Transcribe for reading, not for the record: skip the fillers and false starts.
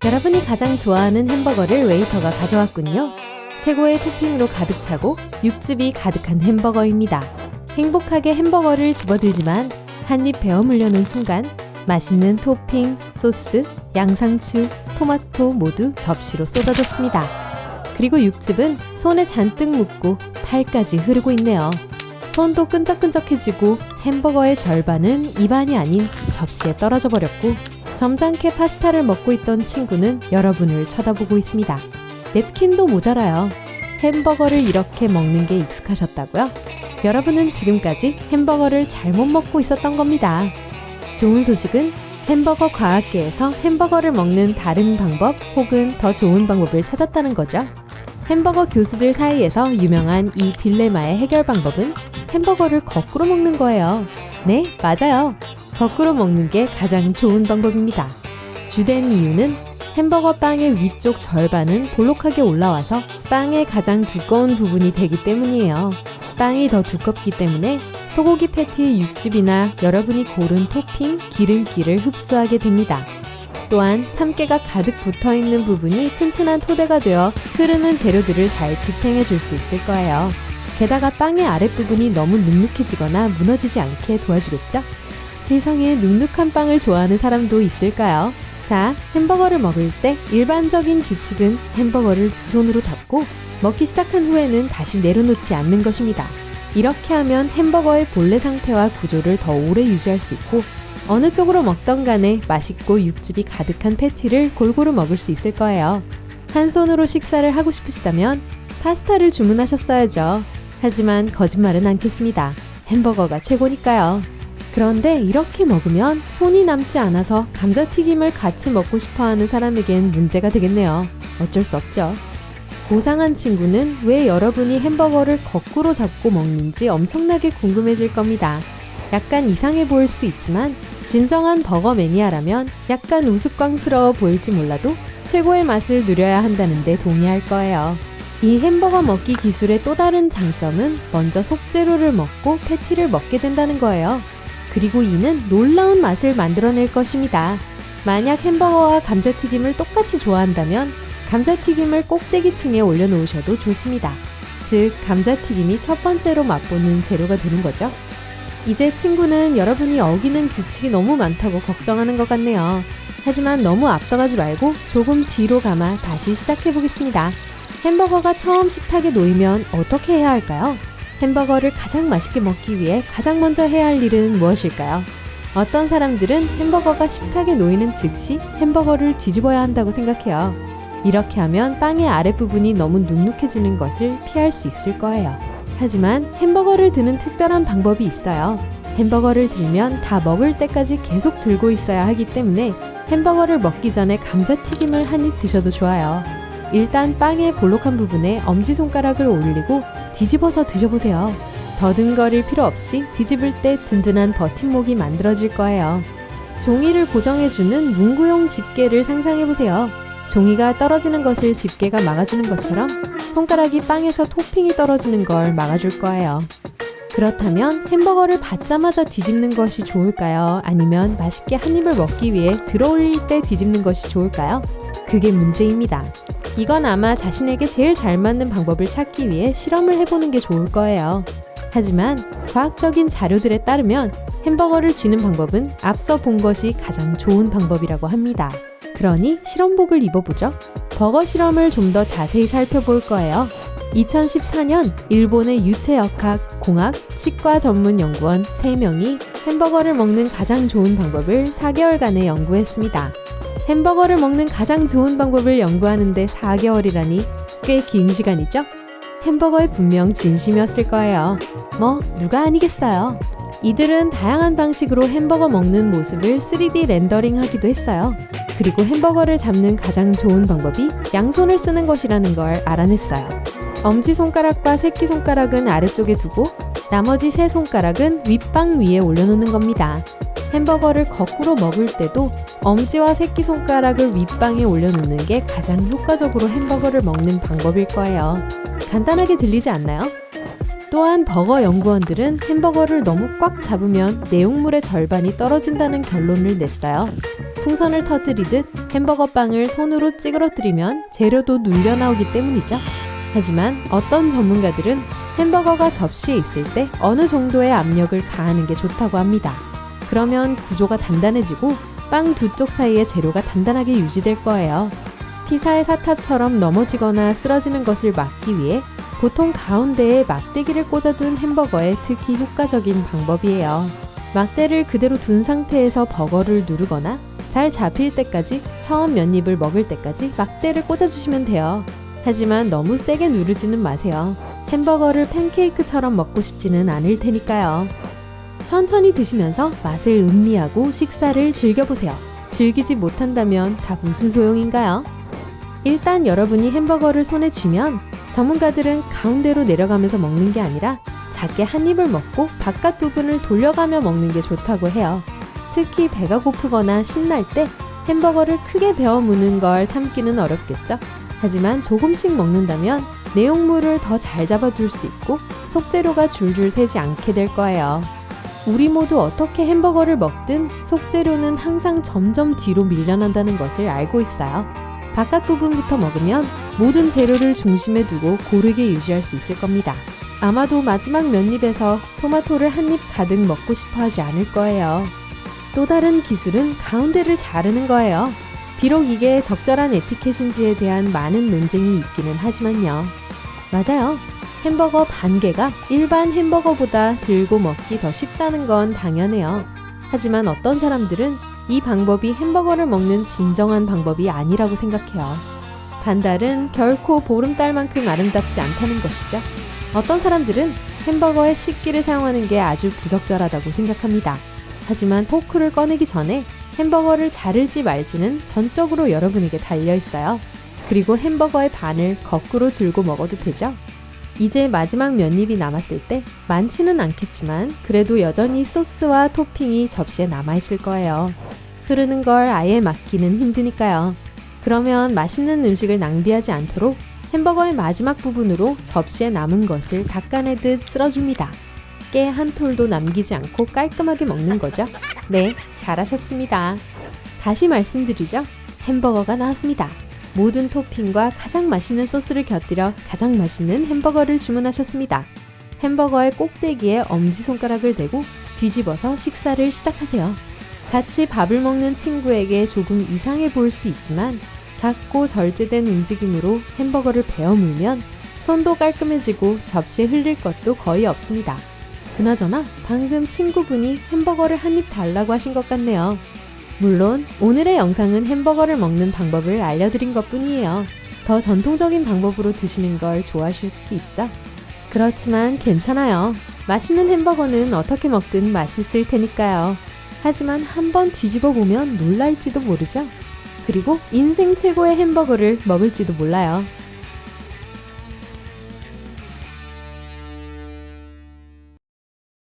여러분이 가장 좋아하는 햄버거를 웨이터가 가져왔군요. 최고의 토핑으로 가득 차고 육즙이 가득한 햄버거입니다. 행복하게 햄버거를 집어들지만 한입 베어 물려는 순간 맛있는 토핑, 소스, 양상추, 토마토 모두 접시로 쏟아졌습니다. 그리고 육즙은 손에 잔뜩 묻고 팔까지 흐르고 있네요. 손도 끈적끈적해지고 햄버거의 절반은 입안이 아닌 접시에 떨어져 버렸고 점잖게 파스타를 먹고 있던 친구는 여러분을 쳐다보고 있습니다. 냅킨도 모자라요. 햄버거를 이렇게 먹는 게 익숙하셨다고요? 여러분은 지금까지 햄버거를 잘못 먹고 있었던 겁니다. 좋은 소식은 햄버거 과학계에서 햄버거를 먹는 다른 방법 혹은 더 좋은 방법을 찾았다는 거죠. 햄버거 교수들 사이에서 유명한 이 딜레마의 해결 방법은 햄버거를 거꾸로 먹는 거예요. 네, 맞아요. 거꾸로 먹는 게 가장 좋은 방법입니다. 주된 이유는 햄버거 빵의 위쪽 절반은 볼록하게 올라와서 빵의 가장 두꺼운 부분이 되기 때문이에요. 빵이 더 두껍기 때문에 소고기 패티의 육즙이나 여러분이 고른 토핑, 기름기를 흡수하게 됩니다. 또한 참깨가 가득 붙어있는 부분이 튼튼한 토대가 되어 흐르는 재료들을 잘 지탱해 줄 수 있을 거예요. 게다가 빵의 아랫부분이 너무 눅눅해지거나 무너지지 않게 도와주겠죠? 세상에 눅눅한 빵을 좋아하는 사람도 있을까요? 자, 햄버거를 먹을 때 일반적인 규칙은 햄버거를 두 손으로 잡고 먹기 시작한 후에는 다시 내려놓지 않는 것입니다. 이렇게 하면 햄버거의 본래 상태와 구조를 더 오래 유지할 수 있고 어느 쪽으로 먹던 간에 맛있고 육즙이 가득한 패티를 골고루 먹을 수 있을 거예요. 한 손으로 식사를 하고 싶으시다면 파스타를 주문하셨어야죠. 하지만 거짓말은 않겠습니다. 햄버거가 최고니까요. 그런데 이렇게 먹으면 손이 남지 않아서 감자튀김을 같이 먹고 싶어하는 사람에겐 문제가 되겠네요. 어쩔 수 없죠. 고상한 친구는 왜 여러분이 햄버거를 거꾸로 잡고 먹는지 엄청나게 궁금해질 겁니다. 약간 이상해 보일 수도 있지만 진정한 버거 매니아라면 약간 우스꽝스러워 보일지 몰라도 최고의 맛을 누려야 한다는 데 동의할 거예요. 이 햄버거 먹기 기술의 또 다른 장점은 먼저 속재료를 먹고 패티를 먹게 된다는 거예요. 그리고 이는 놀라운 맛을 만들어낼 것입니다. 만약 햄버거와 감자튀김을 똑같이 좋아한다면 감자튀김을 꼭대기층에 올려놓으셔도 좋습니다. 즉, 감자튀김이 첫 번째로 맛보는 재료가 되는 거죠. 이제 친구는 여러분이 어기는 규칙이 너무 많다고 걱정하는 것 같네요. 하지만 너무 앞서가지 말고 조금 뒤로 가마 다시 시작해보겠습니다. 햄버거가 처음 식탁에 놓이면 어떻게 해야 할까요? 햄버거를 가장 맛있게 먹기 위해 가장 먼저 해야 할 일은 무엇일까요? 어떤 사람들은 햄버거가 식탁에 놓이는 즉시 햄버거를 뒤집어야 한다고 생각해요. 이렇게 하면 빵의 아랫부분이 너무 눅눅해지는 것을 피할 수 있을 거예요. 하지만 햄버거를 드는 특별한 방법이 있어요. 햄버거를 들면 다 먹을 때까지 계속 들고 있어야 하기 때문에 햄버거를 먹기 전에 감자튀김을 한 입 드셔도 좋아요. 일단 빵의 볼록한 부분에 엄지손가락을 올리고 뒤집어서 드셔보세요. 더듬거릴 필요 없이 뒤집을 때 든든한 버팀목이 만들어질 거예요. 종이를 고정해주는 문구용 집게를 상상해보세요. 종이가 떨어지는 것을 집게가 막아주는 것처럼 손가락이 빵에서 토핑이 떨어지는 걸 막아줄 거예요. 그렇다면 햄버거를 받자마자 뒤집는 것이 좋을까요? 아니면 맛있게 한 입을 먹기 위해 들어올릴 때 뒤집는 것이 좋을까요? 그게 문제입니다. 이건 아마 자신에게 제일 잘 맞는 방법을 찾기 위해 실험을 해보는 게 좋을 거예요. 하지만 과학적인 자료들에 따르면 햄버거를 쥐는 방법은 앞서 본 것이 가장 좋은 방법이라고 합니다. 그러니 실험복을 입어보죠. 버거 실험을 좀 더 자세히 살펴볼 거예요. 2014년 일본의 유체역학, 공학, 치과 전문 연구원 3명이 햄버거를 먹는 가장 좋은 방법을 4개월간에 연구했습니다. 햄버거를 먹는 가장 좋은 방법을 연구하는데 4개월이라니 꽤 긴 시간이죠? 햄버거에 분명 진심이었을 거예요. 누가 아니겠어요. 이들은 다양한 방식으로 햄버거 먹는 모습을 3D 렌더링 하기도 했어요. 그리고 햄버거를 잡는 가장 좋은 방법이 양손을 쓰는 것이라는 걸 알아냈어요. 엄지손가락과 새끼손가락은 아래쪽에 두고 나머지 세 손가락은 윗빵 위에 올려놓는 겁니다. 햄버거를 거꾸로 먹을 때도 엄지와 새끼손가락을 윗빵에 올려놓는 게 가장 효과적으로 햄버거를 먹는 방법일 거예요. 간단하게 들리지 않나요? 또한 버거 연구원들은 햄버거를 너무 꽉 잡으면 내용물의 절반이 떨어진다는 결론을 냈어요. 풍선을 터뜨리듯 햄버거 빵을 손으로 찌그러뜨리면 재료도 눌려 나오기 때문이죠. 하지만 어떤 전문가들은 햄버거가 접시에 있을 때 어느 정도의 압력을 가하는 게 좋다고 합니다. 그러면 구조가 단단해지고 빵 두 쪽 사이의 재료가 단단하게 유지될 거예요. 피자의 사탑처럼 넘어지거나 쓰러지는 것을 막기 위해 보통 가운데에 막대기를 꽂아둔 햄버거에 특히 효과적인 방법이에요. 막대를 그대로 둔 상태에서 버거를 누르거나 잘 잡힐 때까지, 처음 몇 입을 먹을 때까지 막대를 꽂아주시면 돼요. 하지만 너무 세게 누르지는 마세요. 햄버거를 팬케이크처럼 먹고 싶지는 않을 테니까요. 천천히 드시면서 맛을 음미하고 식사를 즐겨보세요. 즐기지 못한다면 다 무슨 소용인가요? 일단 여러분이 햄버거를 손에 쥐면 전문가들은 가운데로 내려가면서 먹는 게 아니라 작게 한 입을 먹고 바깥 부분을 돌려가며 먹는 게 좋다고 해요. 특히 배가 고프거나 신날 때 햄버거를 크게 베어 무는 걸 참기는 어렵겠죠? 하지만 조금씩 먹는다면 내용물을 더 잘 잡아둘 수 있고 속재료가 줄줄 새지 않게 될 거예요. 우리 모두 어떻게 햄버거를 먹든 속재료는 항상 점점 뒤로 밀려난다는 것을 알고 있어요. 바깥 부분부터 먹으면 모든 재료를 중심에 두고 고르게 유지할 수 있을 겁니다. 아마도 마지막 몇 입에서 토마토를 한 입 가득 먹고 싶어 하지 않을 거예요. 또 다른 기술은 가운데를 자르는 거예요. 비록 이게 적절한 에티켓인지에 대한 많은 논쟁이 있기는 하지만요. 맞아요. 햄버거 반 개가 일반 햄버거보다 들고 먹기 더 쉽다는 건 당연해요. 하지만 어떤 사람들은 이 방법이 햄버거를 먹는 진정한 방법이 아니라고 생각해요. 반달은 결코 보름달만큼 아름답지 않다는 것이죠. 어떤 사람들은 햄버거에 식기를 사용하는 게 아주 부적절하다고 생각합니다. 하지만 포크를 꺼내기 전에 햄버거를 자를지 말지는 전적으로 여러분에게 달려있어요. 그리고 햄버거의 반을 거꾸로 들고 먹어도 되죠. 이제 마지막 몇 입이 남았을 때 많지는 않겠지만 그래도 여전히 소스와 토핑이 접시에 남아있을 거예요. 흐르는 걸 아예 막기는 힘드니까요. 그러면 맛있는 음식을 낭비하지 않도록 햄버거의 마지막 부분으로 접시에 남은 것을 닦아내듯 쓸어줍니다. 깨 한 톨도 남기지 않고 깔끔하게 먹는 거죠. 네, 잘하셨습니다. 다시 말씀드리죠. 햄버거가 나왔습니다. 모든 토핑과 가장 맛있는 소스를 곁들여 가장 맛있는 햄버거를 주문하셨습니다. 햄버거의 꼭대기에 엄지손가락을 대고 뒤집어서 식사를 시작하세요. 같이 밥을 먹는 친구에게 조금 이상해 보일 수 있지만 작고 절제된 움직임으로 햄버거를 베어 물면 손도 깔끔해지고 접시에 흘릴 것도 거의 없습니다. 그나저나 방금 친구분이 햄버거를 한 입 달라고 하신 것 같네요. 물론 오늘의 영상은 햄버거를 먹는 방법을 알려드린 것 뿐이에요. 더 전통적인 방법으로 드시는 걸 좋아하실 수도 있죠. 그렇지만 괜찮아요. 맛있는 햄버거는 어떻게 먹든 맛있을 테니까요. 하지만 한번 뒤집어 보면 놀랄지도 모르죠. 그리고 인생 최고의 햄버거를 먹을지도 몰라요.